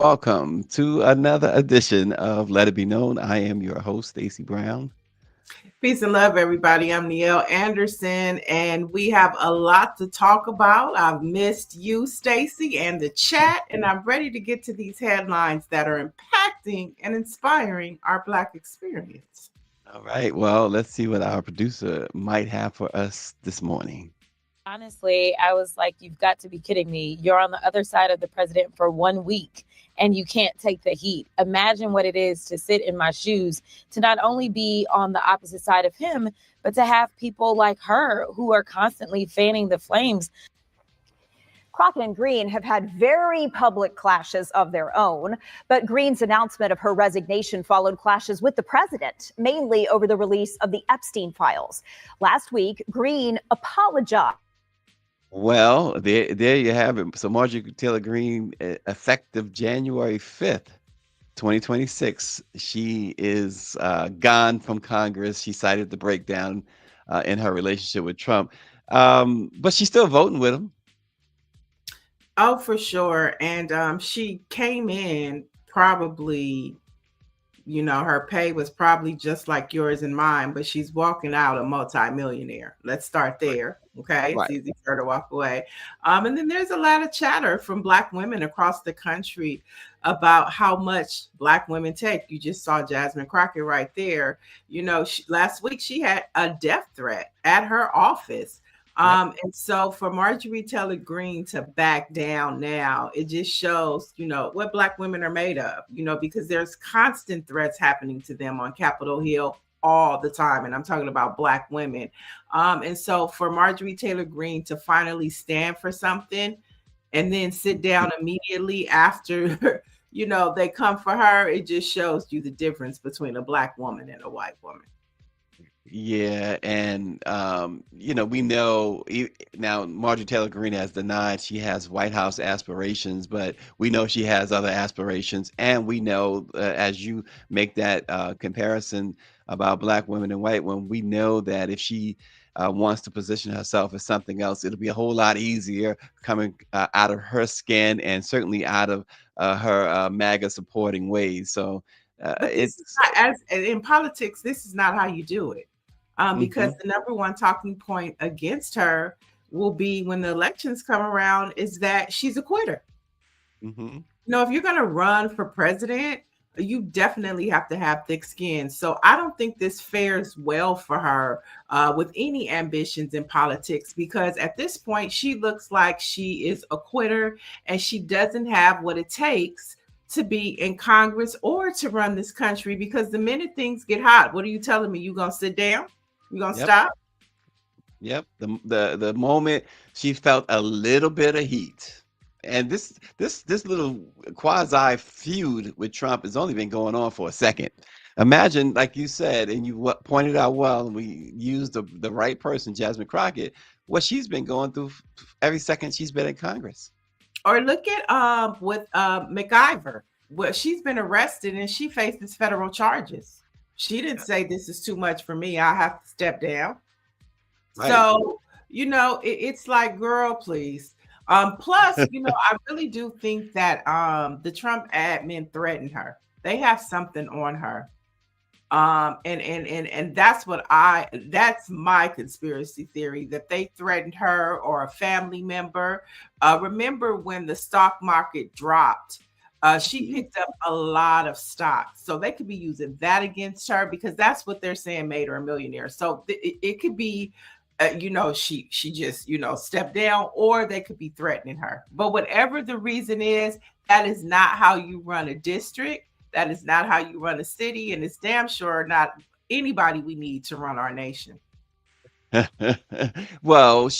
Welcome to another edition of Let It Be Known. I am your host, Stacy Brown. Peace and love, everybody. I'm Niele Anderson, and we have a lot to talk about. I've missed you, Stacy, and the chat, and I'm ready to get to these headlines that are impacting and inspiring our Black experience. All right, well, let's see what our producer might have for us this morning. Honestly, I was like, you've got to be kidding me. You're on the other side of the president for 1 week and you can't take the heat. Imagine what it is to sit in my shoes, to not only be on the opposite side of him, but to have people like her who are constantly fanning the flames. Crockett and Green have had very public clashes of their own, but Green's announcement of her resignation followed clashes with the president, mainly over the release of the Epstein files. Last week, Green apologized. Well, there you have it. So Marjorie Taylor Greene, effective January 5th, 2026, she is gone from Congress. She cited the breakdown in her relationship with Trump, but she's still voting with him. Oh, for sure. And she came in probably, her pay was probably just like yours and mine, but she's walking out a multimillionaire. Let's start there. Okay. It's Right. easy for her to walk away. And then there's a lot of chatter from Black women across the country about how much Black women take. You just saw Jasmine Crockett right there. Last week she had a death threat at her office. And so for Marjorie Taylor Greene to back down now, it just shows, what Black women are made of, because there's constant threats happening to them on Capitol Hill all the time. And I'm talking about Black women. And so for Marjorie Taylor Greene to finally stand for something and then sit down immediately after, they come for her, it just shows you the difference between a Black woman and a white woman. Yeah, and we know now Marjorie Taylor Greene has denied she has White House aspirations, but we know she has other aspirations, and we know as you make that comparison about Black women and white women, we know that if she wants to position herself as something else, it'll be a whole lot easier coming out of her skin and certainly out of her MAGA supporting ways. So But this is it's. not, as in politics, this is not how you do it. Because Mhm, the number one talking point against her will be when the elections come around is that she's a quitter. mhm. If you're going to run for president, you definitely have to have thick skin. So I don't think this fares well for her with any ambitions in politics, because at this point, she looks like she is a quitter and she doesn't have what it takes to be in Congress or to run this country. Because the minute things get hot, what are you telling me? You going to sit down? You going to Yep. stop? Yep. The moment she felt a little bit of heat, and this little quasi feud with Trump has only been going on for a second. Imagine, like you said, and you pointed out well, and we used the right person, Jasmine Crockett, what she's been going through every second she's been in Congress. Or look at with McIver. Well, she's been arrested and she faces federal charges. She didn't say this is too much for me. I have to step down. Right. So, it's like, girl, please. Plus, I really do think that the Trump admin threatened her. They have something on her. And that's my conspiracy theory, that they threatened her or a family member. Remember when the stock market dropped? She picked up a lot of stocks, so they could be using that against her, because that's what they're saying made her a millionaire. So it could be, she just stepped down, or they could be threatening her. But whatever the reason is, that is not how you run a district. That is not how you run a city, and it's damn sure not anybody we need to run our nation. Well,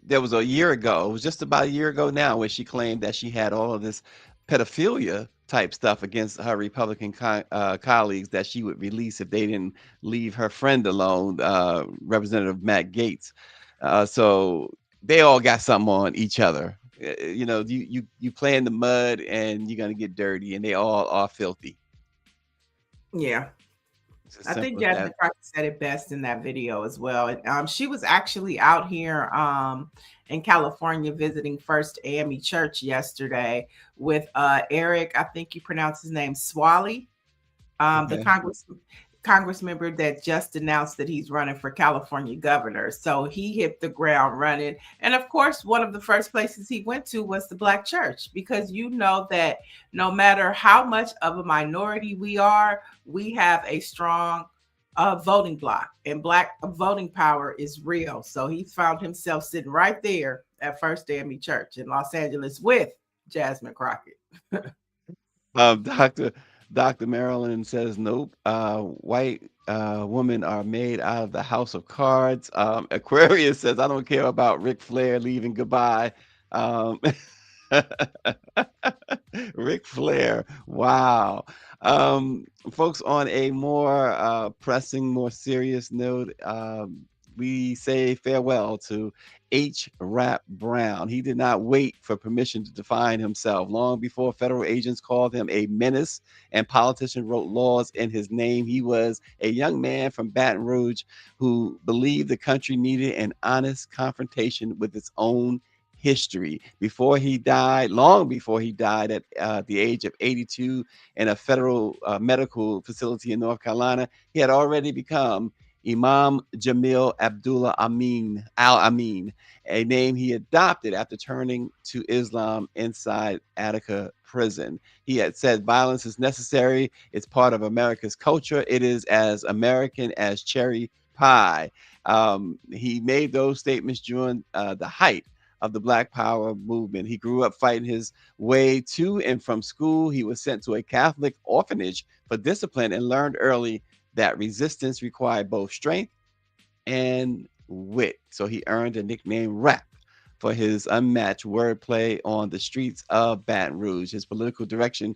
there was a year ago, it was just about a year ago now, where she claimed that she had all of this pedophilia type stuff against her Republican colleagues that she would release if they didn't leave her friend alone, Representative Matt Gaetz. So they all got something on each other. You play in the mud and you're gonna get dirty, and they all are filthy. Yeah. It's as I think simple as Jasmine that. Crockett said it best in that video as well. She was actually out here in California visiting First AME Church yesterday with Eric. I think you pronounce his name Swally, the Okay. Congress member that just announced that he's running for California governor. So he hit the ground running. And of course, one of the first places he went to was the Black church, because you know that no matter how much of a minority we are, we have a strong voting block, and Black voting power is real. So he found himself sitting right there at First AME Church in Los Angeles with Jasmine Crockett. Doctor Marilyn says nope. White women are made out of the house of cards. Aquarius says I don't care about Ric Flair leaving goodbye. Um, Ric Flair. Wow. Folks, on a more pressing, more serious note, we say farewell to H. Rap Brown. He did not wait for permission to define himself. Long before federal agents called him a menace and politicians wrote laws in his name, he was a young man from Baton Rouge who believed the country needed an honest confrontation with its own history. Before he died, long before he died at the age of 82 in a federal medical facility in North Carolina, he had already become Imam Jamil Abdullah Amin Al Amin, a name he adopted after turning to Islam inside Attica prison. He had said violence is necessary, it's part of America's culture, it is as American as cherry pie. He made those statements during the height of the Black Power movement. He grew up fighting his way to and from school. He was sent to a Catholic orphanage for discipline and learned early that resistance required both strength and wit. So he earned a nickname Rap for his unmatched wordplay on the streets of Baton Rouge. His political direction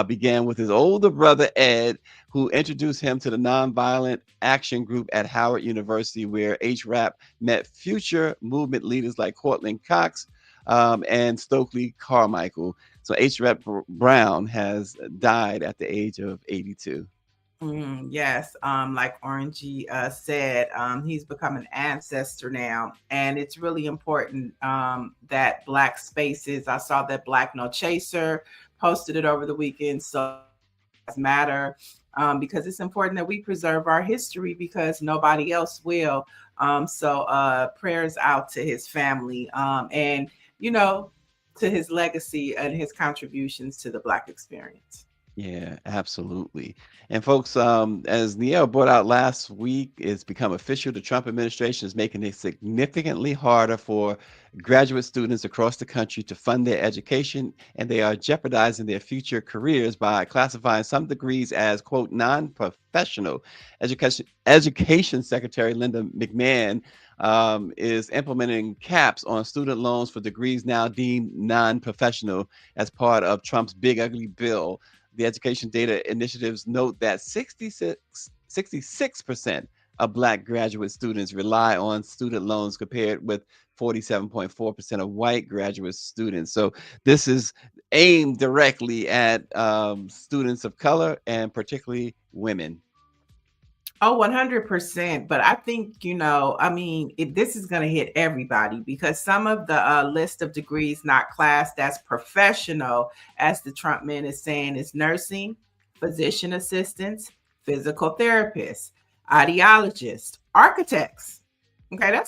began with his older brother, Ed, who introduced him to the Nonviolent Action Group at Howard University, where H. Rap met future movement leaders like Cortland Cox and Stokely Carmichael. So H. Rap Brown has died at the age of 82. Yes, like Orangey said, he's become an ancestor now, and it's really important that Black spaces. I saw that Black No Chaser posted it over the weekend, so matter, because it's important that we preserve our history because nobody else will. So prayers out to his family, and you know, to his legacy and his contributions to the Black experience. Yeah, absolutely. And folks, as Niele brought out last week, it's become official. The Trump administration is making it significantly harder for graduate students across the country to fund their education, and they are jeopardizing their future careers by classifying some degrees as, quote, non-professional. Education Secretary Linda McMahon is implementing caps on student loans for degrees now deemed non-professional as part of Trump's big ugly bill. The education data initiatives note that 66% of Black graduate students rely on student loans compared with 47.4% of white graduate students. So this is aimed directly at students of color and particularly women. Oh, 100%. But I think, I mean, this is going to hit everybody because some of the list of degrees not classed as professional, as the Trump man is saying, is nursing, physician assistants, physical therapists, audiologists, architects. Okay,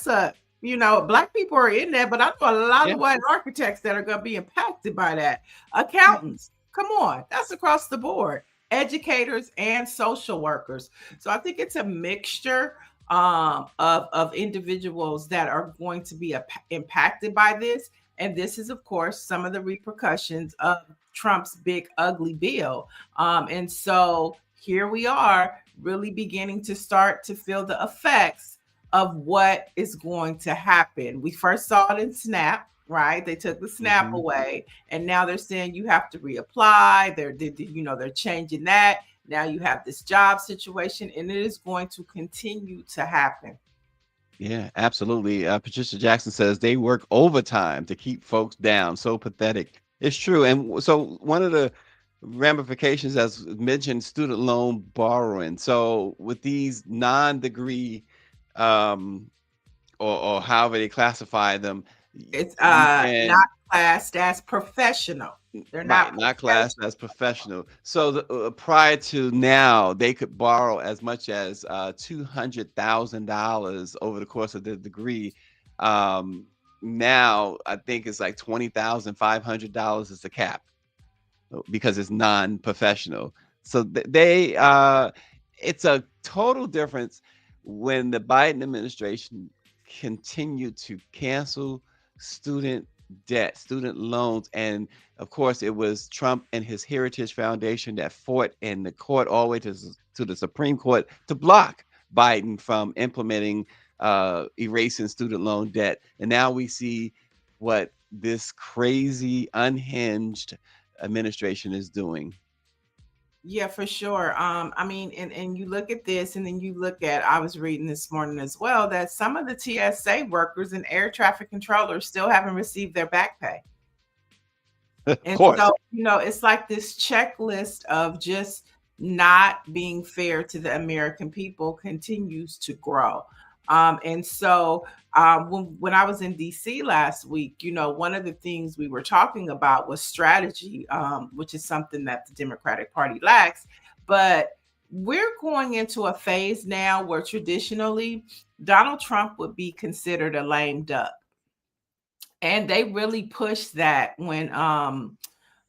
Black people are in there, but I know a lot of white architects that are going to be impacted by that. Accountants, come on, that's across the board. Educators and social workers. So I think it's a mixture of individuals that are going to be impacted by this. And this is, of course, some of the repercussions of Trump's big ugly bill. And so here we are really beginning to start to feel the effects of what is going to happen. We first saw it in SNAP, right? They took the SNAP away, and now they're saying you have to reapply. They're changing that. Now you have this job situation, and it is going to continue to happen. Yeah, absolutely. Patricia Jackson says they work overtime to keep folks down. So pathetic. It's true. And so one of the ramifications, as mentioned, student loan borrowing. So with these non-degree, um, or however they classify them, It's you can. not classed as professional. They're Right, not not professional. classed as professional. So prior to now, they could borrow as much as $200,000 over the course of the degree. Um, Now, I think it's like $20,500 is the cap, because it's non-professional. So it's a total difference when the Biden administration continued to cancel student debt, student loans, and of course it was Trump and his Heritage Foundation that fought in the court all the way to the Supreme Court to block Biden from implementing erasing student loan debt. And now we see what this crazy, unhinged administration is doing. Yeah, for sure. I mean, and you look at this, and then you look at, I was reading this morning as well, that some of the TSA workers and air traffic controllers still haven't received their back pay. Of And course. so, it's like this checklist of just not being fair to the American people continues to grow. And so, when I was in DC last week, one of the things we were talking about was strategy, which is something that the Democratic Party lacks. But we're going into a phase now where traditionally Donald Trump would be considered a lame duck. And they really pushed that when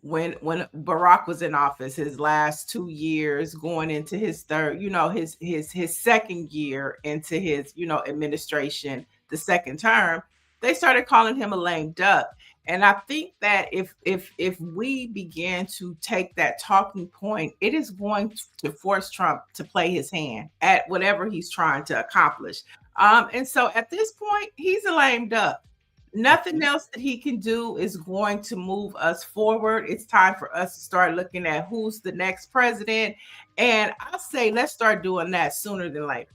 Barack was in office, his last 2 years, going into his third, his second year into his, administration, the second term, they started calling him a lame duck. And I think that if we begin to take that talking point, it is going to force Trump to play his hand at whatever he's trying to accomplish. And so at this point, he's a lame duck. Nothing else that he can do is going to move us forward. It's time for us to start looking at who's the next president. And I'll say, let's start doing that sooner than later.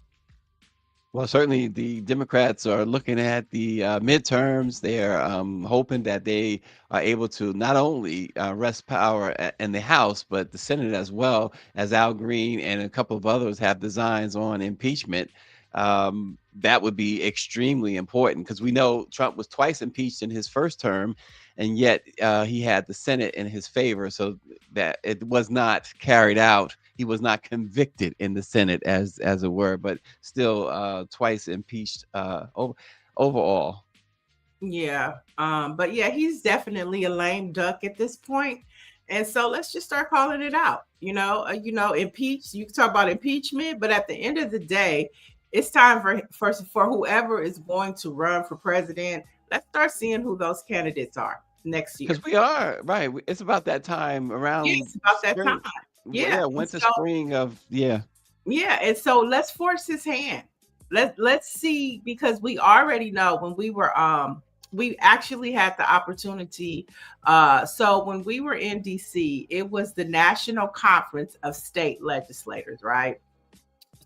Well, certainly the Democrats are looking at the midterms. They're hoping that they are able to not only wrest power in the House, but the Senate as well, as Al Green and a couple of others have designs on impeachment. That would be extremely important, because we know Trump was twice impeached in his first term, and yet he had the Senate in his favor, so that it was not carried out. He was not convicted in the Senate, as it were, but still twice impeached overall. Yeah. But yeah, he's definitely a lame duck at this point. And so let's just start calling it out. Impeach. You can talk about impeachment, but at the end of the day, it's time for whoever is going to run for president. Let's start seeing who those candidates are next year. Because we are right. It's about that time around. Yeah, it's about that spring. time. Yeah. Winter, spring of Yeah, and so let's force his hand. Let's see, because we already know when we actually had the opportunity. So when we were in DC, it was the National Conference of State Legislators, right?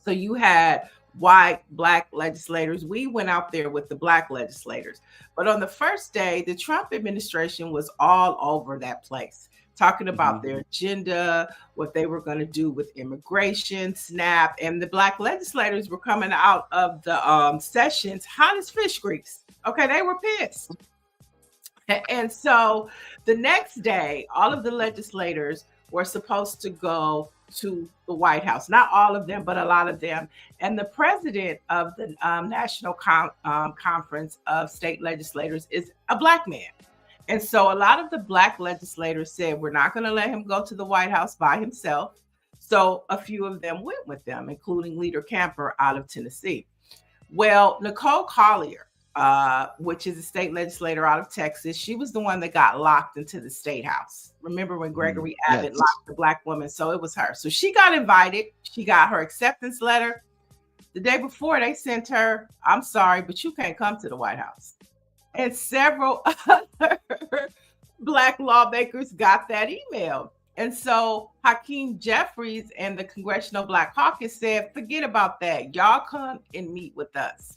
So you had white, black legislators. We went out there with the black legislators. But on the first day, the Trump administration was all over that place, talking about their agenda, what they were going to do with immigration, SNAP, and the black legislators were coming out of the sessions hot as fish grease. Okay, they were pissed. And so the next day, all of the legislators were supposed to go to the White House. Not all of them, but a lot of them. And the president of the National Conference of State Legislators is a black man. And so a lot of the black legislators said, we're not going to let him go to the White House by himself. So a few of them went with them, including Leader Camper out of Tennessee. Well, Nicole Collier, which is a state legislator out of Texas, she was the one that got locked into the state house. Remember when Gregory Abbott locked the black woman? So it was her. So she got invited. She got her acceptance letter. The day before, they sent her, I'm sorry, but you can't come to the White House. And several other black lawmakers got that email. And so Hakeem Jeffries and the Congressional Black Caucus said, forget about that. Y'all come and meet with us.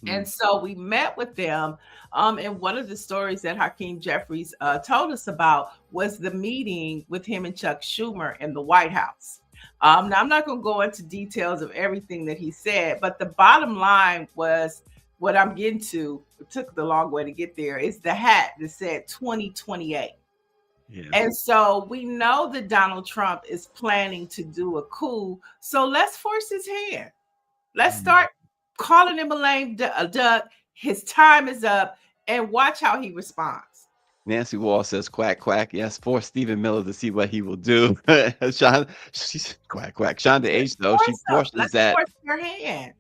And so we met with them. And one of the stories that Hakeem Jeffries told us about was the meeting with him and Chuck Schumer in the White House. Now, I'm not going to go into details of everything that he said, but the bottom line was what I'm getting to. It took the long way to get there. Is the hat that said 2028. Yeah. And so we know that Donald Trump is planning to do a coup. So let's force his hand. Let's start calling him a lame duck. His time is up, and watch how he responds. Nancy Wall says, quack, quack. Yes, force Stephen Miller to see what he will do. Sean, she's quack, quack. Shonda H, though, she cautions Let's that. force your hand.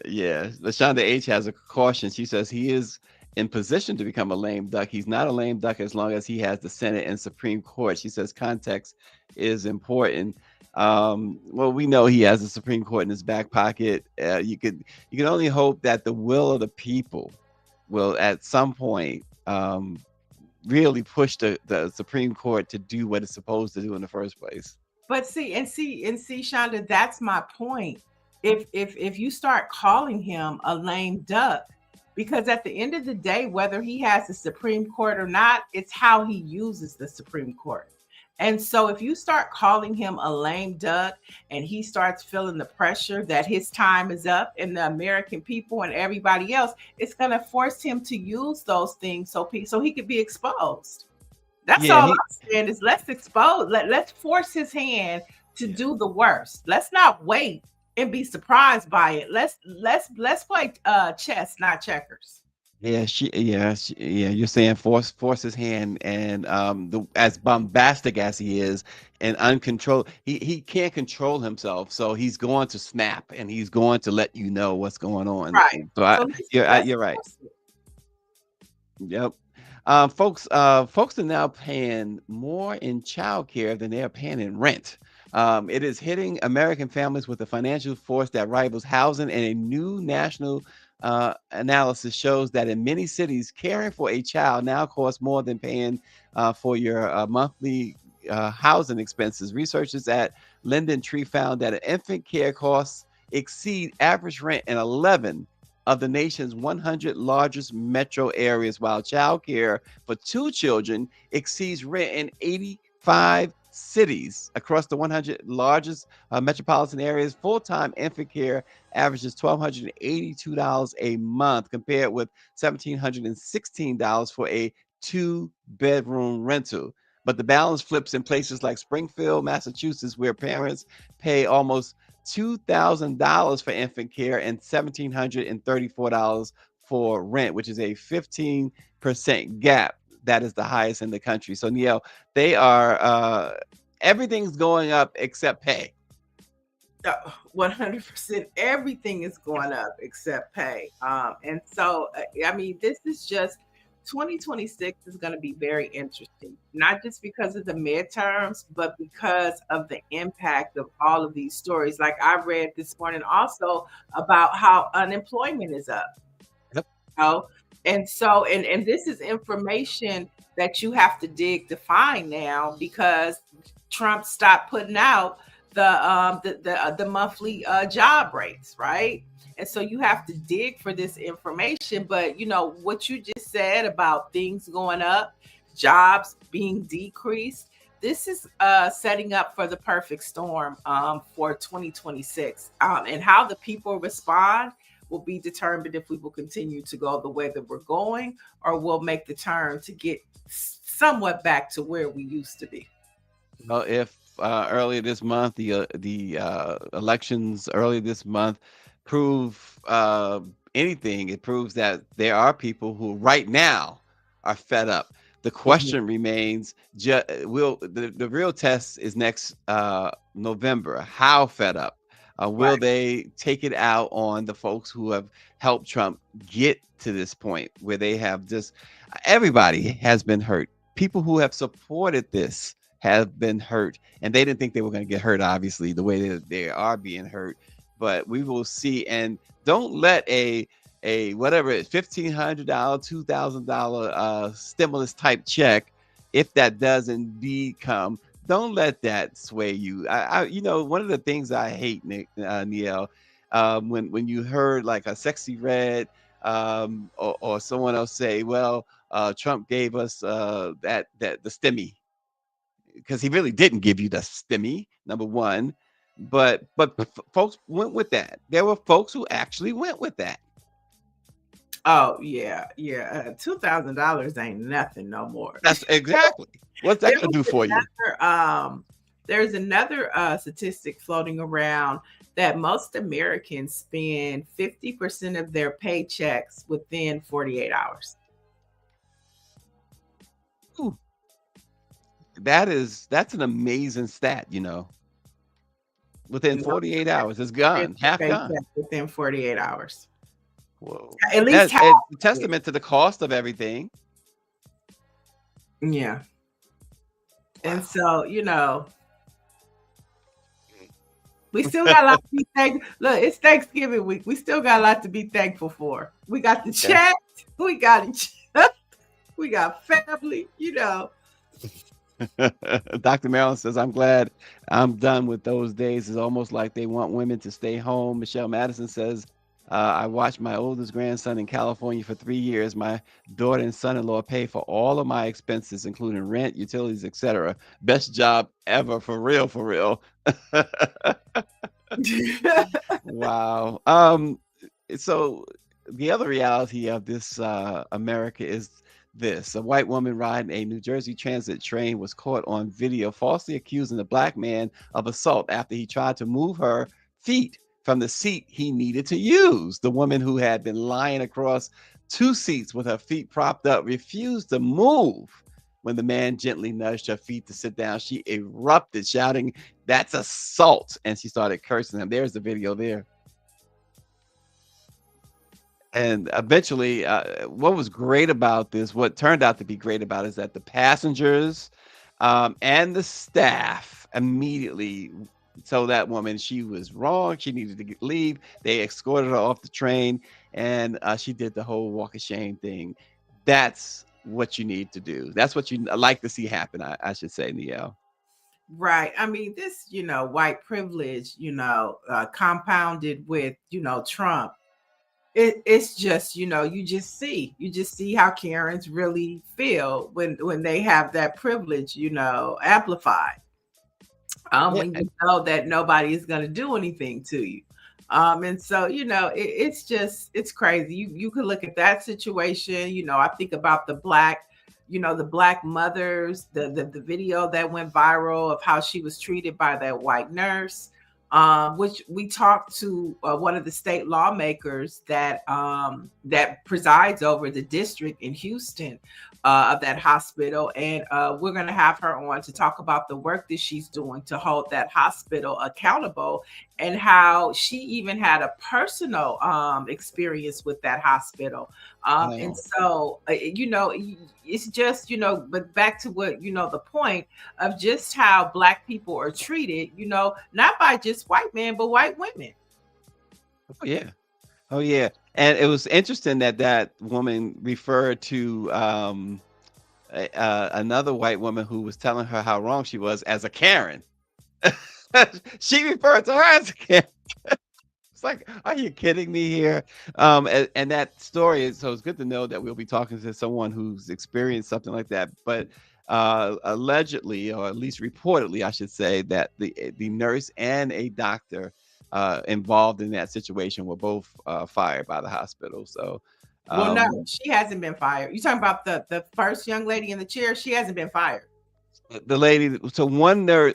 Yeah, Shonda H has a caution. She says he is in position to become a lame duck. He's not a lame duck as long as he has the Senate and Supreme Court. She says context is important. Well, we know he has the Supreme Court in his back pocket. You can only hope that the will of the people will at some point really push the Supreme Court to do what it's supposed to do in the first place. But see, Shonda, that's my point. If you start calling him a lame duck, because at the end of the day, whether he has the Supreme Court or not, it's how he uses the Supreme Court. And so if you start calling him a lame duck and he starts feeling the pressure that his time is up and the American people and everybody else, it's going to force him to use those things so he could be exposed. That's all I'm saying is let's expose, let's force his hand to do the worst. Let's not wait and be surprised by it. Let's play chess, not checkers. Yeah, you're saying force his hand, and as bombastic as he is and uncontrolled, he can't control himself, so he's going to snap and he's going to let you know what's going on. Right. So you're right. Yep. Folks are now paying more in childcare than they're paying in rent. It is hitting American families with a financial force that rivals housing, and a new national analysis shows that in many cities, caring for a child now costs more than paying for your monthly housing expenses. Researchers at Linden Tree found that infant care costs exceed average rent in 11 of the nation's 100 largest metro areas, while child care for 2 children exceeds rent in 85 cities across the 100 largest metropolitan areas. Full-time infant care averages $1,282 a month, compared with $1,716 for a 2-bedroom rental. But the balance flips in places like Springfield, Massachusetts, where parents pay almost $2,000 for infant care and $1,734 for rent, which is a 15% gap. That is the highest in the country. So, Niele, they are everything's going up except pay. 100%. Everything is going up except pay. And so, I mean, this is just 2026 is going to be very interesting, not just because of the midterms, but because of the impact of all of these stories. Like I read this morning also about how unemployment is up. Yep. And so, and this is information that you have to dig to find now, because Trump stopped putting out the monthly job rates, right? And so you have to dig for this information. But you know what you just said about things going up, jobs being decreased. This is setting up for the perfect storm for 2026, and how the people respond will be determined if we will continue to go the way that we're going, or we'll make the turn to get somewhat back to where we used to be. Well, if earlier this month, the elections earlier this month prove anything, it proves that there are people who right now are fed up. The question remains, the real test is next November. How fed up? Will they take it out on the folks who have helped Trump get to this point where they have just, everybody has been hurt. People who have supported this have been hurt, and they didn't think they were going to get hurt, obviously, the way that they are being hurt. But we will see. And don't let a whatever it is, $1,500, $2,000 stimulus type check, if that does indeed come, don't let that sway you. You know, one of the things I hate, Niele, when you heard like a Sexy Red or someone else say, well, Trump gave us that the stimmy, because he really didn't give you the stimmy, number one. But folks went with that. There were folks who actually went with that. Oh yeah, yeah. $2,000 ain't nothing no more. That's exactly. What's that There gonna was do for you? there's another statistic floating around that most Americans spend 50% of their paychecks within 48 hours. Ooh, that's an amazing stat. Within 48 hours, it's gone, half gone. Paycheck within 48 hours. Whoa, At least that's half. a testament to the cost of everything. Yeah. And Wow. so, we still got a lot to be thankful. Look, it's Thanksgiving week. We still got a lot to be thankful for. We got the Okay. chat. We got we got family. Dr. Marilyn says, I'm glad I'm done with those days. It's almost like they want women to stay home. Michelle Madison says, I watched my oldest grandson in California for 3 years. My daughter and son-in-law pay for all of my expenses, including rent, utilities, etc. Best job ever, for real, for real. Wow. So the other reality of this America is this: a white woman riding a New Jersey Transit train was caught on video falsely accusing a black man of assault after he tried to move her feet from the seat he needed to use. The woman, who had been lying across two seats with her feet propped up, refused to move. When the man gently nudged her feet to sit down, she erupted, shouting, "That's assault!" And she started cursing him. There's the video there. And eventually, what was great about this, what turned out to be great about it, is that the passengers and the staff immediately told that woman she was wrong. She needed to leave. They escorted her off the train, and she did the whole walk of shame thing. That's what you need to do. That's what you like to see happen, I should say, Niele. Right. I mean, this, white privilege, compounded with, Trump. It's just, you just see how Karens really feel when they have that privilege, amplified. Yeah, When you know that nobody is going to do anything to you. And so, it's crazy. You could look at that situation. I think about the black mothers, the video that went viral of how she was treated by that white nurse, which we talked to one of the state lawmakers that presides over the district in Houston of that hospital, and we're going to have her on to talk about the work that she's doing to hold that hospital accountable, and how she even had a personal experience with that hospital. And wow. so, it's just, but back to what, the point of just how Black people are treated, not by just white men, but white women. Oh yeah. Oh yeah. And it was interesting that that woman referred to another white woman who was telling her how wrong she was as a Karen. She referred to her as a Karen. It's like, are you kidding me here? And that story is, so it's good to know that we'll be talking to someone who's experienced something like that. But allegedly, or at least reportedly, I should say, that the nurse and a doctor involved in that situation were both fired by the hospital. So Well, no, um, she hasn't been fired. You talking about the first young lady in the chair? She hasn't been fired. the lady, so one nurse,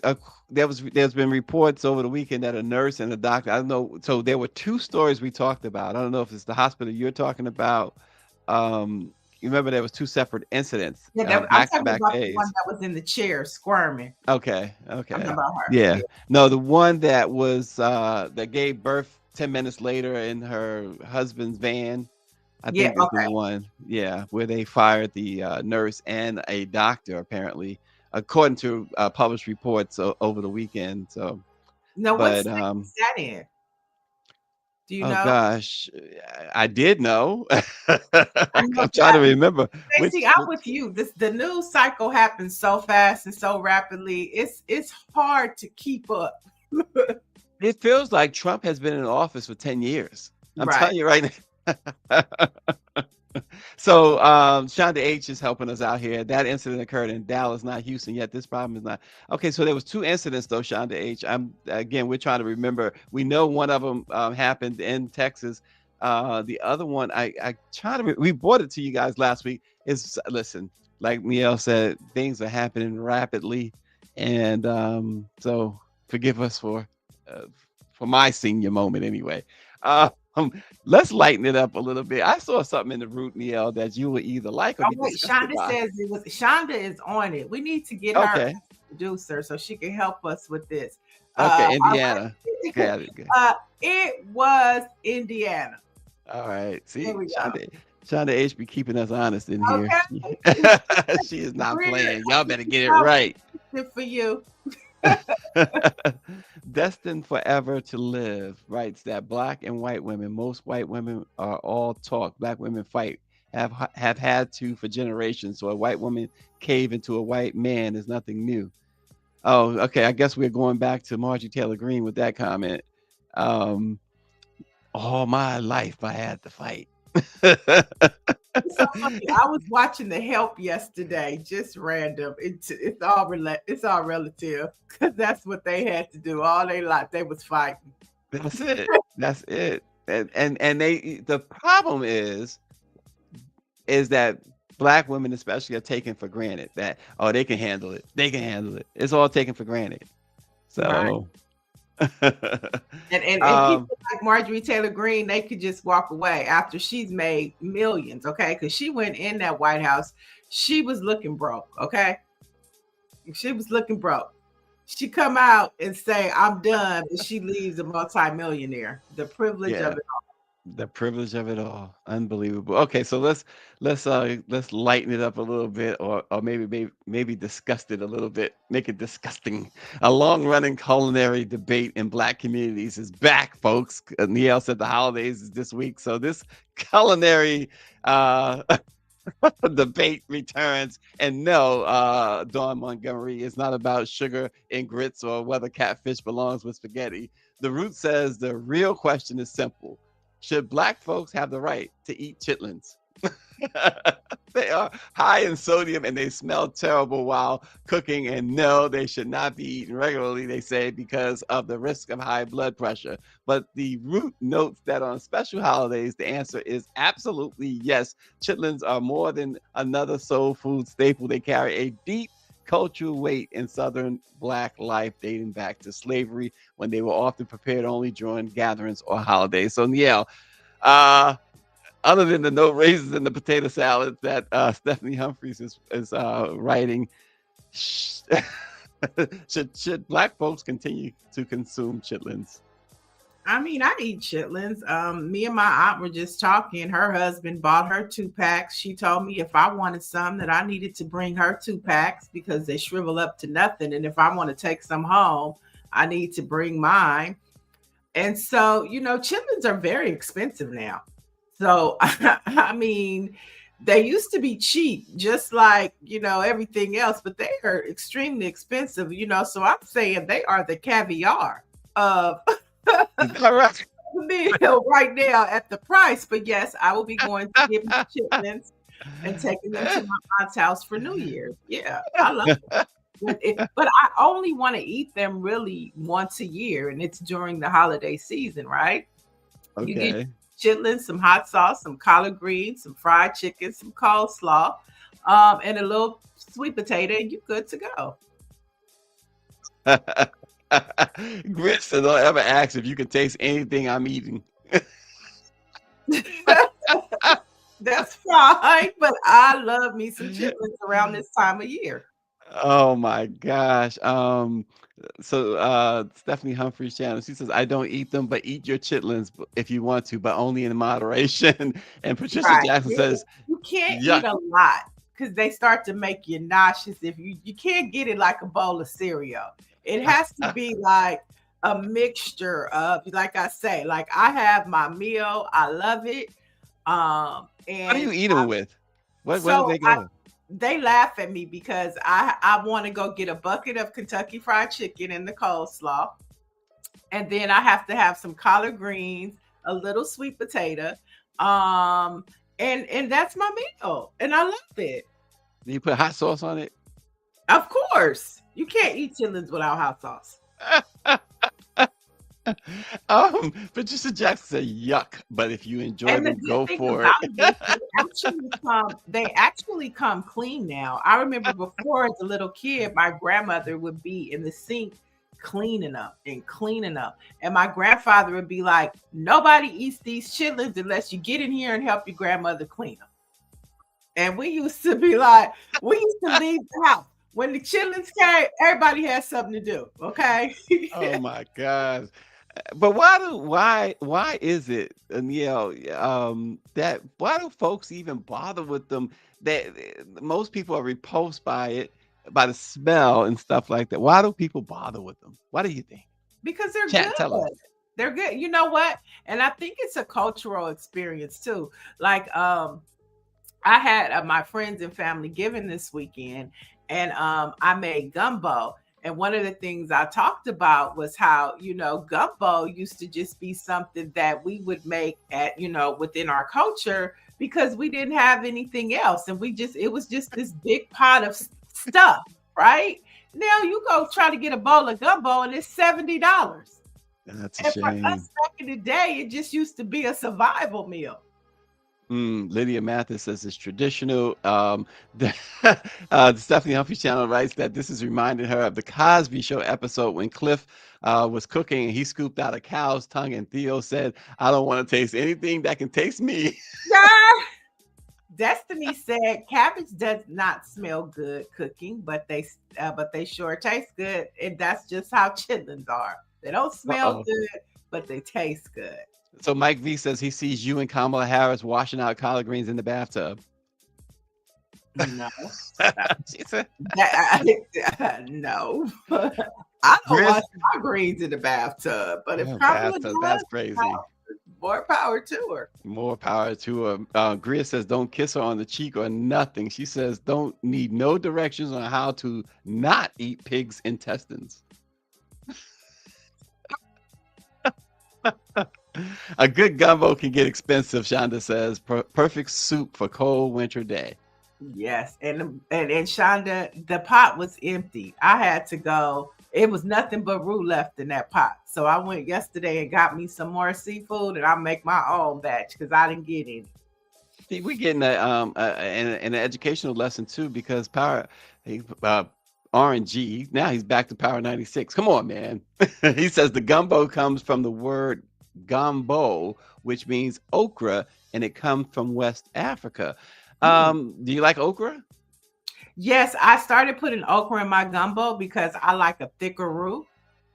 there's been reports over the weekend that a nurse and a doctor, I don't know, so there were two stories we talked about. I don't know if it's the hospital you're talking about. You remember there was two separate incidents, Yeah, I'm back to talking back about the one days. that was in the chair squirming. Okay, I'm talking okay. about her. Yeah. Yeah, No, the one that was that gave birth 10 minutes later in her husband's van, I yeah. think is the Okay. one, yeah, where they fired the nurse and a doctor, apparently, according to published reports over the weekend. So, Now, what but state is that in? Do you oh know? gosh, I did know. I know I'm trying to that. remember Stacey, I'm which. with you. The news cycle happens so fast and so rapidly. It's hard to keep up. It feels like Trump has been in office for 10 years. I'm Right. telling you right now. So Shonda H is helping us out here. That incident occurred in Dallas, not Houston. Yet this problem is not okay. So there was two incidents though, Shonda H. We're trying to remember. We know one of them happened in Texas. The other one, I try to. We brought it to you guys last week. Is listen, like Niele said, things are happening rapidly, and so forgive us for my senior moment anyway. Let's lighten it up a little bit. I saw something in the root, Niele, that you would either like or Oh be wait, disgusted Shonda by. says it was. Shonda is on it. We need to get her Okay. as a producer so she can help us with this. Okay, I Indiana. like Got it. Good. it was Indiana. All right. There See, we go. Shonda H be keeping us honest in here. Okay. She is not Bring it. playing. Y'all better get it right. For you. Destined forever to live writes that black and white women, most white women are all talk. Black women fight, have had to for generations. So a white woman cave into a white man is nothing new. Oh, okay. I guess we're going back to Marjorie Taylor Greene with that comment. Um, all my life I had to fight. It's so funny. I was watching The Help yesterday, just random. It's all relative because that's what they had to do all their life. They was fighting. That's it. That's it. And the problem is that black women especially are taken for granted that they can handle it. They can handle it. It's all taken for granted. So and people like Marjorie Taylor Greene, they could just walk away after she's made millions, okay? Because she went in that White House, she was looking broke, okay? She was looking broke. She come out and say, "I'm done," but she leaves a multimillionaire. The privilege of it all. The privilege of it all. Unbelievable. Okay, so let's lighten it up a little bit, or maybe disgust it a little bit. Make it disgusting. A long-running culinary debate in black communities is back, folks. Niele said the holidays is this week, so this culinary debate returns. And no, Dawn Montgomery, is not about sugar and grits or whether catfish belongs with spaghetti. The Root says the real question is simple. Should black folks have the right to eat chitlins? They are high in sodium and they smell terrible while cooking. And no, they should not be eaten regularly, they say, because of the risk of high blood pressure. But the Root notes that on special holidays, the answer is absolutely yes. Chitlins are more than another soul food staple. They carry a deep cultural weight in Southern black life dating back to slavery, when they were often prepared only during gatherings or holidays. So Niele, other than the no raisins in the potato salad that Stephanie Humphreys is writing, should black folks continue to consume chitlins? I mean, I eat chitlins. Me and my aunt were just talking. Her husband bought her 2-packs. She told me if I wanted some, that I needed to bring her 2-packs because they shrivel up to nothing. And if I want to take some home, I need to bring mine. And so, chitlins are very expensive now. So, I mean, they used to be cheap, just like, everything else, but they are extremely expensive, So I'm saying they are the caviar of Correct. meal right now at the price. But yes, I will be going to get my chitlins and taking them to my aunt's house for New Year's. Yeah, I love it. But I only want to eat them really once a year, and it's during the holiday season, right? Okay. You get chitlins, some hot sauce, some collard greens, some fried chicken, some coleslaw, and a little sweet potato, and you're good to go. Grits, so don't ever ask if you can taste anything I'm eating. That's fine, but I love me some chitlins around this time of year. Oh my gosh. So Stephanie Humphreys channel, she says, I don't eat them, but eat your chitlins if you want to, but only in moderation. And Patricia Jackson says, you can't eat a lot because they start to make you nauseous. If you can't get it like a bowl of cereal. It has to be like a mixture of, like I say, like I have my meal. I love it. And what do you eat them with? Where do they go? They laugh at me because I want to go get a bucket of Kentucky Fried Chicken and the coleslaw. And then I have to have some collard greens, a little sweet potato, Um, and that's my meal, and I love it. Do you put hot sauce on it? Of course, you can't eat chitlins without hot sauce. Patricia Jackson said yuck, but if you enjoy And the them, good go thing for about it. it is they actually come clean now. I remember before as a little kid, my grandmother would be in the sink cleaning up and cleaning up. And my grandfather would be like, nobody eats these chitlins unless you get in here and help your grandmother clean them. And we used to be like, we used to leave the house. When the chitlins came, everybody had something to do. Okay. Oh my gosh. But why is it, that why do folks even bother with them? That most people are repulsed by it, by the smell and stuff like that. Why do people bother with them? What do you think? Because they're Chat, tell us. good. They're good. You know what? And I think it's a cultural experience too. Like I had my friends and family giving this weekend, and I made gumbo. And one of the things I talked about was how, gumbo used to just be something that we would make at, within our culture because we didn't have anything else. And it was just this big pot of stuff, right? Now you go try to get a bowl of gumbo and it's $70. That's a And for us shame. back in the day, it just used to be a survival meal. Lydia Mathis says it's traditional. The, Stephanie Humphrey channel writes that this is reminding her of the Cosby Show episode when Cliff was cooking and he scooped out a cow's tongue, and Theo said, "I don't want to taste anything that can taste me." Yeah. Destiny said cabbage does not smell good cooking, but they sure taste good, and that's just how chitlins are. They don't smell Uh-oh. good, but they taste good. So Mike V says he sees you and Kamala Harris washing out collard greens in the bathtub. No, She said, no. I don't Grizz, wash my greens in the bathtub, but if oh, Kamala bathtub, does, that's crazy. more power to her. More power to her. Gria says, don't kiss her on the cheek or nothing. She says, don't need no directions on how to not eat pig's intestines. A good gumbo can get expensive, Shonda says. Perfect soup for cold winter day. Yes, and Shonda, the pot was empty. I had to go. It was nothing but roux left in that pot. So I went yesterday and got me some more seafood, and I make my own batch because I didn't get any. See, we're getting an educational lesson too, because RNG, now he's back to Power 96. Come on, man. He says the gumbo comes from the word gumbo, which means okra, and it comes from West Africa. Do you like okra? Yes, I started putting okra in my gumbo because I like a thicker roux.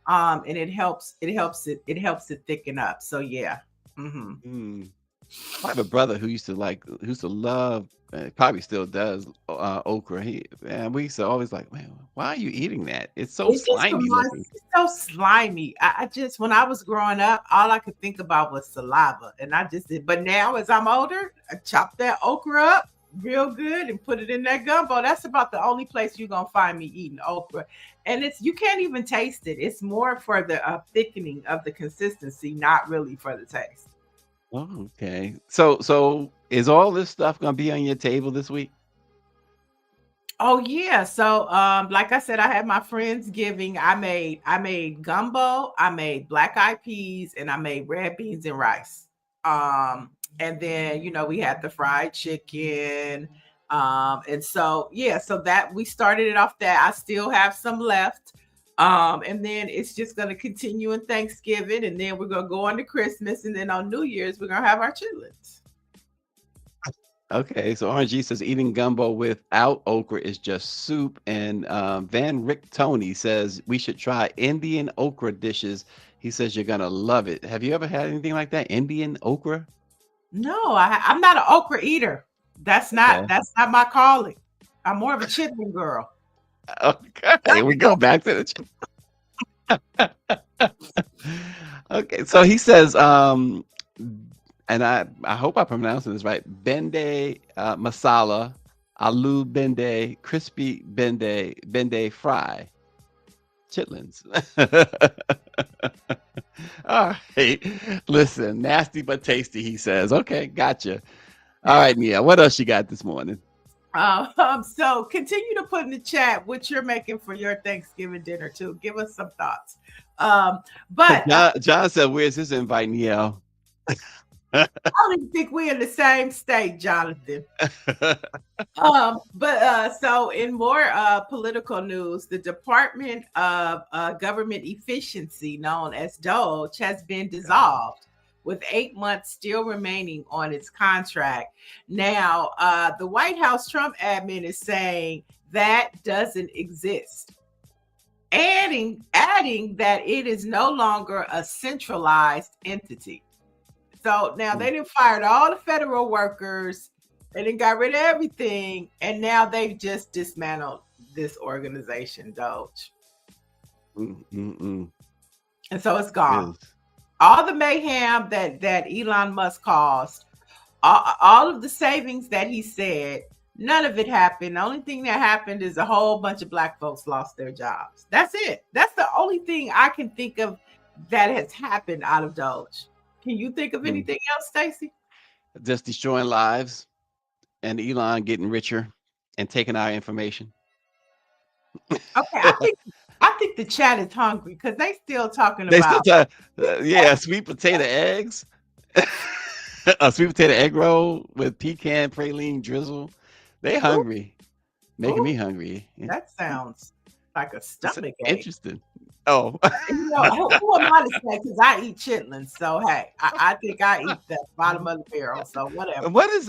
And it helps it thicken up. So yeah. I have a brother who used to love, probably still does, okra. We used to always like, man, why are you eating that? It's so It's just slimy looking. it's so slimy. I just when I was growing up, all I could think about was saliva, and I just did. But now, as I'm older, I chop that okra up real good and put it in that gumbo. That's about the only place you're gonna find me eating okra, and you can't even taste it. It's more for the thickening of the consistency, not really for the taste. Oh, okay. So is all this stuff gonna be on your table this week? Oh yeah. So like I said, I had my friends giving. I made gumbo, I made black eyed peas, and I made red beans and rice. And then we had the fried chicken. And so yeah, so that we started it off that. I still have some left. And then it's just gonna continue in Thanksgiving, and then we're gonna go on to Christmas, and then on New Year's we're gonna have our chitlins. Okay, so RNG says eating gumbo without okra is just soup. And Van Rick Tony says we should try Indian okra dishes. He says you're gonna love it. Have you ever had anything like that? Indian okra? No, I'm not an okra eater. That's not Okay. that's not my calling. I'm more of a chitlin girl. Okay, we go back to the Okay, so he says, and I hope I'm pronouncing this right, bende masala, aloo bende, crispy bende fry, chitlins. All right. Listen, nasty but tasty, he says. Okay, gotcha. All right, Nia, what else you got this morning? So continue to put in the chat what you're making for your Thanksgiving dinner too. Give us some thoughts. But John said, where's his invite, Nia? I don't even think we're in the same state, Jonathan. So in more political news, the Department of Government Efficiency, known as DOGE, has been dissolved with 8 months still remaining on its contract. Now, the White House Trump admin is saying that doesn't exist. Adding that it is no longer a centralized entity. So now they done fired all the federal workers. They done got rid of everything. And now they've just dismantled this organization, DOGE. And so it's gone. Yes. All the mayhem that Elon Musk caused, all of the savings that he said, none of it happened. The only thing that happened is a whole bunch of Black folks lost their jobs. That's it. That's the only thing I can think of that has happened out of DOGE. Can you think of anything else, Stacy? Just destroying lives and Elon getting richer and taking our information. Okay, I think the chat is hungry because they still talking about sweet potato eggs, a sweet potato egg roll with pecan praline drizzle. They hungry, making me hungry. That sounds like a stomach ache. Interesting. Oh, who am I to say? Because I eat chitlins, so hey, I think I eat the bottom of the barrel. So whatever. What is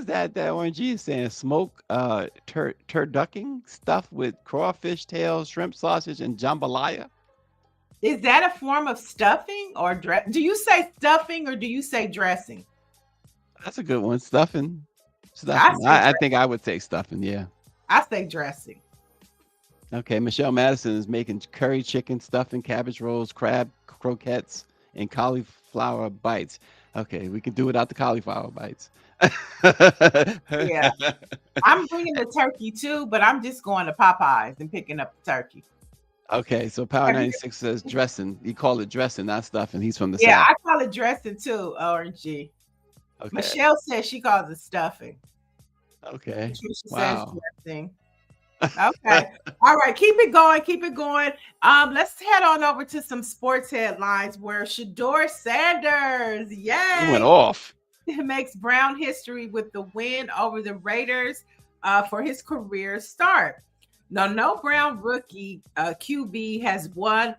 that ONG is saying? Smoked turducken stuffed with crawfish tails, shrimp sausage, and jambalaya. Is that a form of stuffing or dress? Do you say stuffing or do you say dressing? That's a good one. Stuffing. I think I would say stuffing. Yeah. I say dressing. Okay, Michelle Madison is making curry chicken, stuffing, cabbage rolls, crab croquettes, and cauliflower bites. Okay, we can do without the cauliflower bites. Yeah, I'm bringing the turkey too, but I'm just going to Popeyes and picking up the turkey. Okay, so Power 96 says dressing. You call it dressing, not stuffing. He's from the South. I call it dressing too, ORG. Okay. Michelle says she calls it stuffing. Okay. Patricia says dressing. Okay. All right. Keep it going. Let's head on over to some sports headlines where Shedeur Sanders, he went off. Makes Brown history with the win over the Raiders for his career start. Now, no Brown rookie QB has won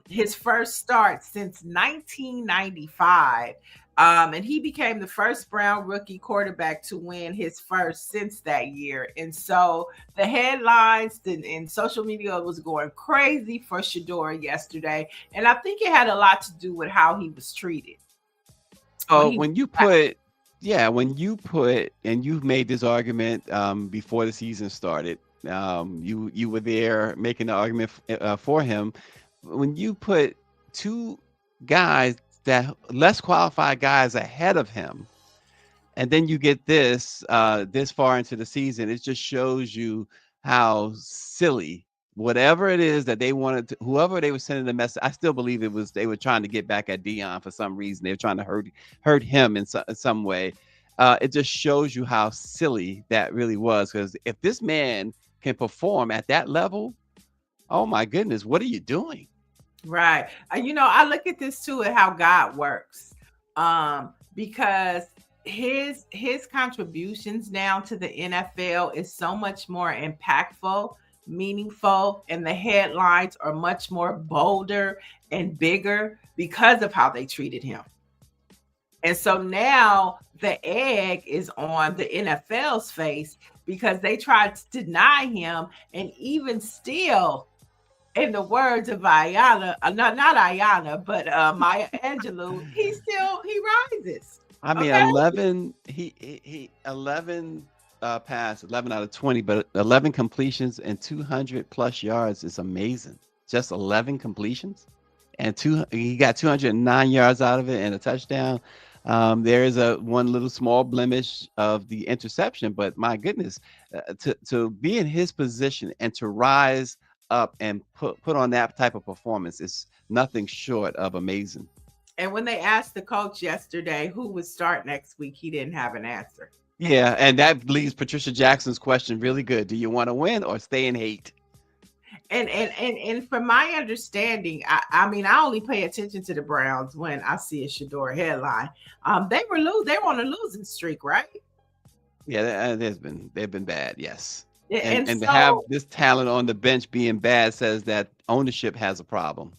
his first start since 1995. And he became the first Brown rookie quarterback to win his first since that year. And so the headlines and social media was going crazy for Shedeur yesterday. And I think it had a lot to do with how he was treated. Oh, when you put, and you've made this argument before the season started, you were there making the argument for him. When you put two guys, that less qualified guys ahead of him, and then you get this far into the season, it just shows you how silly whatever it is that they wanted to, whoever they were sending the message. I still believe it was they were trying to get back at Dion for some reason. They were trying to hurt him in some way. It just shows you how silly that really was, because if this man can perform at that level, oh my goodness, what are you doing? Right. I look at this too at how God works, because his contributions now to the NFL is so much more impactful, meaningful, and the headlines are much more bolder and bigger because of how they treated him. And so now the egg is on the NFL's face because they tried to deny him, and even still, in the words of Ayana, not Ayana, but Maya Angelou, he rises. I mean, okay? 11 pass, 11 out of 20, but 11 completions and 200 plus yards is amazing. Just 11 completions, and he got 209 yards out of it and a touchdown. There is one little small blemish of the interception, but my goodness, to be in his position and to rise up and put on that type of performance is nothing short of amazing. And when they asked the coach yesterday who would start next week, he didn't have an answer. Yeah, and that leaves Patricia Jackson's question really good. Do you want to win or stay in hate? And from my understanding, I mean, I only pay attention to the Browns when I see a Shador headline. They were on a losing streak, right? Yeah, they've been bad, yes. And And to so have this talent on the bench being bad says that ownership has a problem.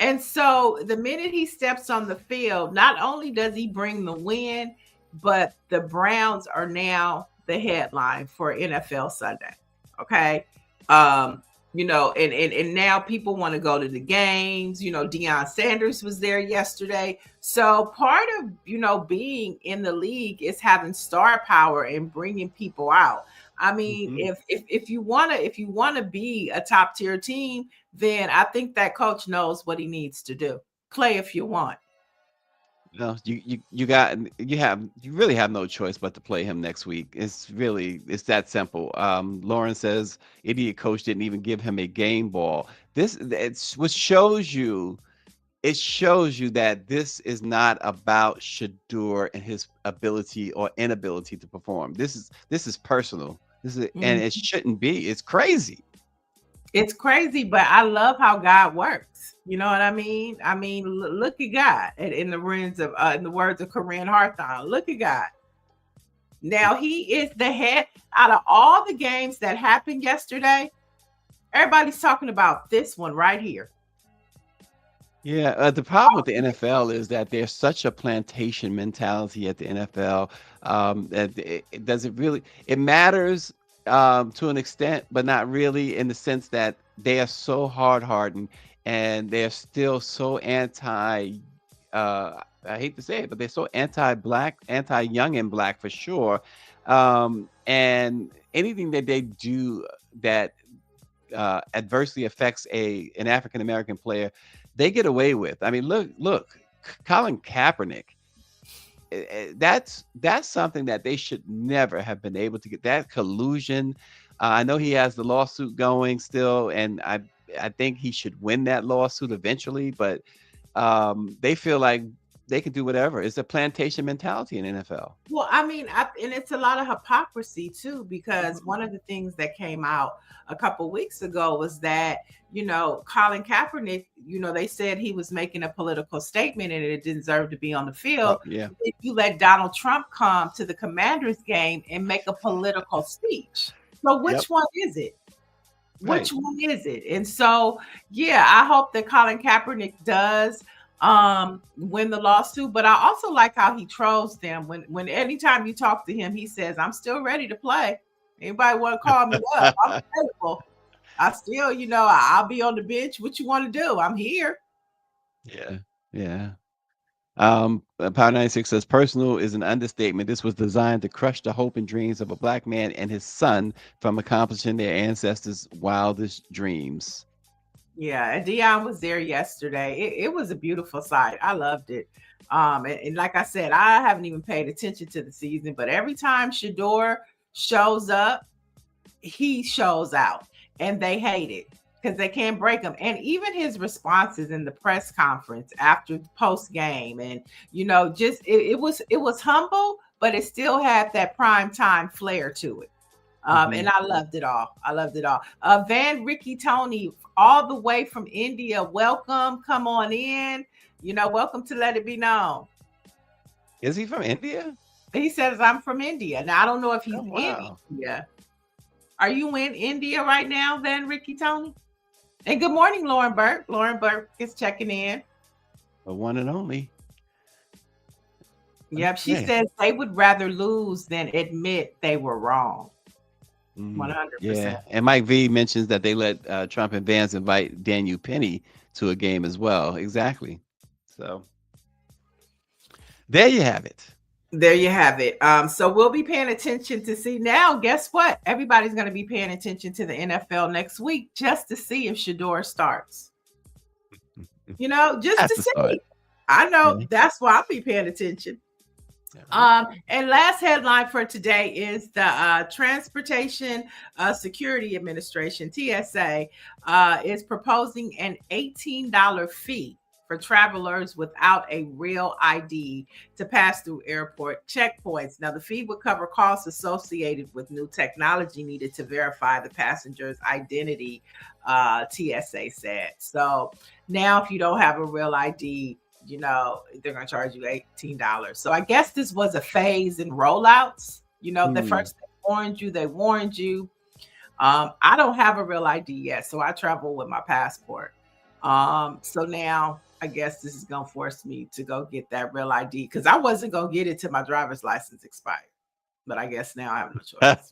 And so the minute he steps on the field, not only does he bring the win, but the Browns are now the headline for NFL Sunday. Okay. And now people want to go to the games. Deion Sanders was there yesterday. So part of, being in the league is having star power and bringing people out. I mean, if you want to be a top tier team, then I think that coach knows what he needs to do. Play if you want. No, you really have no choice but to play him next week. It's that simple. Lauren says idiot coach didn't even give him a game ball. It's what shows you. It shows you that this is not about Shador and his ability or inability to perform. This is personal. And it shouldn't be. It's crazy. It's crazy, but I love how God works. You know what I mean? I mean, look at God. In the words of Corinne Harthon, look at God. Now he is the head. Out of all the games that happened yesterday, everybody's talking about this one right here. Yeah, the problem with the NFL is that there's such a plantation mentality at the NFL, that it matters to an extent, but not really, in the sense that they are so hard-hardened and they're still so anti. I hate to say it, but they're so anti-black, anti-young and black for sure. And anything that they do that adversely affects an African American player, they get away with. I mean, look, Colin Kaepernick. That's something that they should never have been able to get. That collusion. I know he has the lawsuit going still, and I think he should win that lawsuit eventually. But they feel like they can do whatever. It's a plantation mentality in NFL. Well, I mean, and it's a lot of hypocrisy too, because one of the things that came out a couple weeks ago was that, Colin Kaepernick, they said he was making a political statement and it didn't deserve to be on the field. Yeah. If you let Donald Trump come to the Commanders game and make a political speech. So which one is it? Which one is it? And so, yeah, I hope that Colin Kaepernick does win the lawsuit, but I also like how he trolls them. When anytime you talk to him, he says, I'm still ready to play. Anybody want to call me up? I'm available. I still, I'll be on the bench. What you want to do? I'm here. Yeah. Power 96 says personal is an understatement. This was designed to crush the hope and dreams of a black man and his son from accomplishing their ancestors' wildest dreams. Yeah, and Deion was there yesterday. It was a beautiful sight. I loved it. And like I said, I haven't even paid attention to the season, but every time Shador shows up, he shows out, and they hate it because they can't break him. And even his responses in the press conference after post game, and just it was humble, but it still had that prime time flair to it. And I loved it all. Van Ricky Tony, all the way from India. Welcome. Come on in. Welcome to Let It Be Known. Is he from India? He says, I'm from India. Now, I don't know if he's in India. Are you in India right now, Van Ricky Tony? And good morning, Lauren Burke. Lauren Burke is checking in. The one and only. Yep. She says they would rather lose than admit they were wrong. 100%. Yeah, and Mike V mentions that they let Trump and Vance invite Daniel Penny to a game as well. Exactly. So there you have it. So we'll be paying attention to see now. Guess what? Everybody's going to be paying attention to the NFL next week just to see if Shador starts. Just to see. I know that's why I'll be paying attention. And last headline for today is the Transportation Security Administration, TSA, is proposing an $18 fee for travelers without a real ID to pass through airport checkpoints. Now, the fee would cover costs associated with new technology needed to verify the passenger's identity, TSA said. So now, if you don't have a real ID, they're going to charge you $18. So I guess this was a phase in rollouts. The first they warned you. I don't have a real ID yet, so I travel with my passport. So now I guess this is going to force me to go get that real ID because I wasn't going to get it till my driver's license expired. But I guess now I have no choice.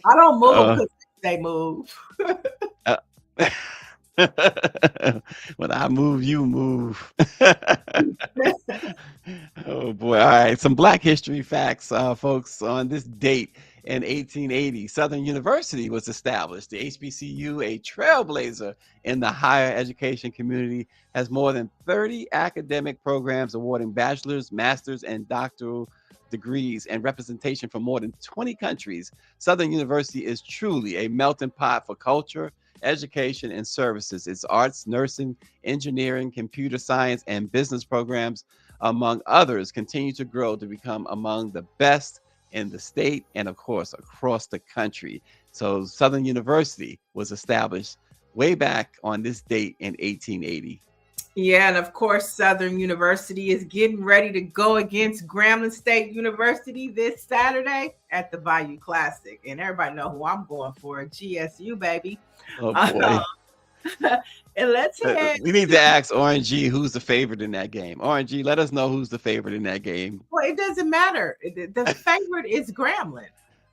I don't move because they move. When I move, you move. Oh boy. All right. Some Black history facts, folks. On this date in 1880, Southern University was established. The HBCU, a trailblazer in the higher education community, has more than 30 academic programs awarding bachelor's, master's, and doctoral degrees and representation from more than 20 countries. Southern University is truly a melting pot for culture, education, and services. Its arts, nursing, engineering, computer science, and business programs, among others, continue to grow to become among the best in the state and, of course, across the country. So Southern University was established way back on this date in 1880. Yeah, and of course, Southern University is getting ready to go against Grambling State University this Saturday at the Bayou Classic. And everybody know who I'm going for, GSU, baby. Oh, boy. And let's head. We need to ask RNG who's the favorite in that game. RNG, let us know who's the favorite in that game. Well, it doesn't matter. The favorite is Grambling.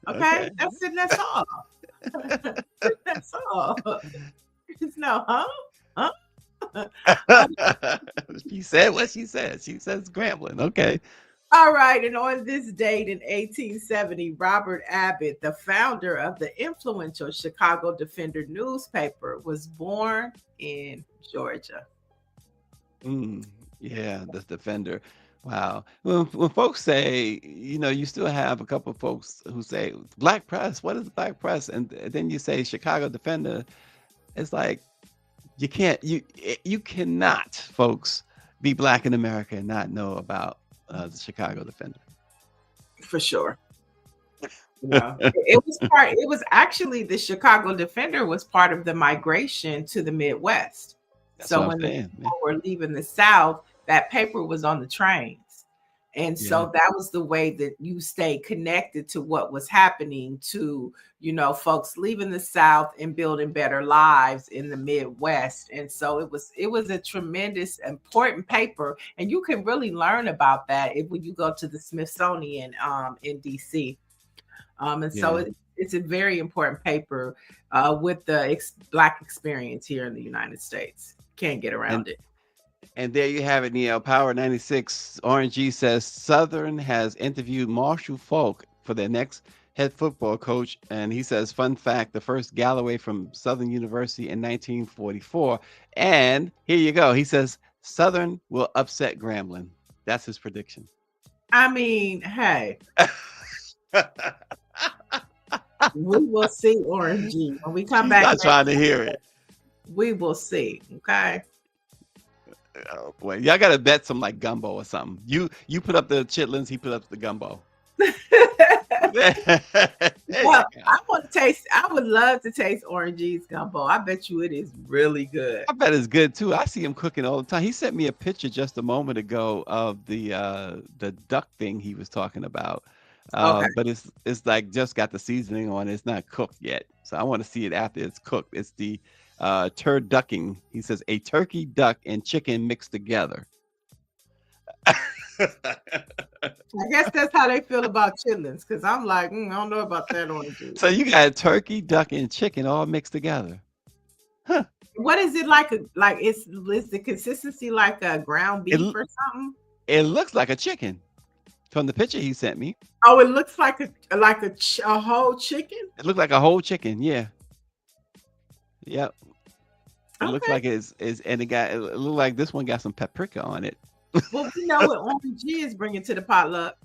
Okay? That's all. That's all. There's no, huh? She said what she said. She says Grambling. Okay. All right. And on this date in 1870, Robert Abbott, the founder of the influential Chicago Defender newspaper, was born in Georgia. Yeah, the Defender. Wow. When folks say, you still have a couple of folks who say, Black press, what is Black press? And then you say Chicago Defender. It's like, you cannot, folks, be Black in America and not know about the Chicago Defender. For sure. It was actually the Chicago Defender was part of the migration to the Midwest. So when people were leaving the South, that paper was on the trains. And so that was the way that you stay connected to what was happening to, folks leaving the South and building better lives in the Midwest. And so it was a tremendous, important paper. And you can really learn about that when you go to the Smithsonian in DC. So it's a very important paper with the Black experience here in the United States. Can't get around it. And there you have it, Niele. Power 96. RNG says Southern has interviewed Marshall Falk for their next head football coach. And he says, fun fact, the first Galloway from Southern University in 1944. And here you go. He says Southern will upset Grambling. That's his prediction. I mean, hey. We will see, RNG. When we come back. I'm trying to hear it. We will see. Okay. Oh boy, y'all gotta bet some like gumbo or something. You put up the chitlins, he put up the gumbo. Well, I would love to taste RNG's gumbo. I bet you it is really good. I bet it's good too. I see him cooking all the time. He sent me a picture just a moment ago of the duck thing he was talking about. Okay. But it's like just got the seasoning on it. It's not cooked yet. So I want to see it after it's cooked. It's the turducking. He says a turkey, duck, and chicken mixed together. I guess that's how they feel about chitlins, because I'm like, I don't know about that orange. So you got turkey, duck, and chicken all mixed together. Huh. What is it like? Is the consistency like a ground beef or something? It looks like a chicken from the picture he sent me. Oh, it looks like a whole chicken? It looked like a whole chicken, yeah. Yep. It looks like it looked like this one got some paprika on it. Well, we know what Orange G is bringing to the potluck.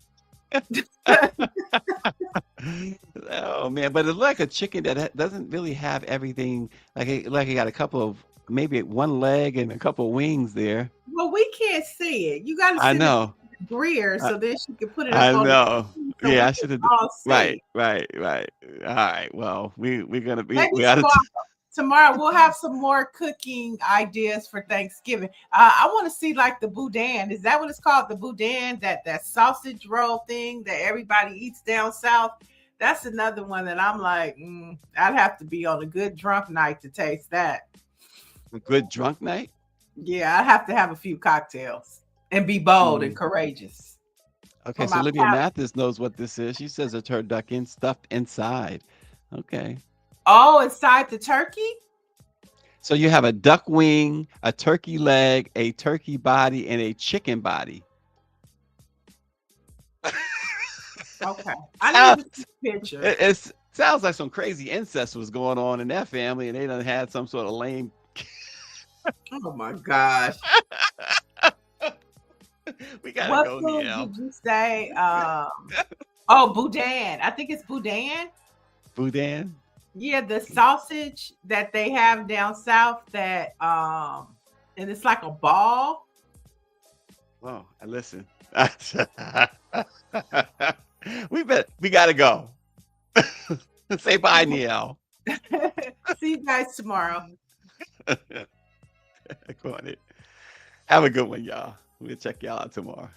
Oh man, but it's like a chicken that doesn't really have everything. Like it got a couple of maybe one leg and a couple of wings there. Well, we can't see it. You got to I send it to know. the Greer I, so then she can put it up I on the know. screen so Yeah, we I can should have. all Right, see. right, right. All right. Well, we're gonna be Maybe we gotta. tomorrow we'll have some more cooking ideas for Thanksgiving. I want to see like the boudin. Is that what it's called? The boudin, that sausage roll thing that everybody eats down south. That's another one that I'm like, I'd have to be on a good drunk night to taste that. A good drunk night. Yeah, I'd have to have a few cocktails and be bold and Mm. courageous Okay, for so my Olivia palate. Mathis knows what this is. She says a turducken stuffed inside. Okay. Oh, inside the turkey? So you have a duck wing, a turkey leg, a turkey body, and a chicken body. Okay. I need Sounds, to see pictures. it sounds like some crazy incest was going on in that family, and they done had some sort of lame. Oh my gosh. We gotta What go, food Niele. did you say? Oh, boudin. I think it's boudin. Boudin. Yeah, the sausage that they have down south that and it's like a ball. Oh, listen. We gotta go. Say bye, Niele. See you guys tomorrow. Go on it. Have a good one, y'all. We'll check y'all out tomorrow.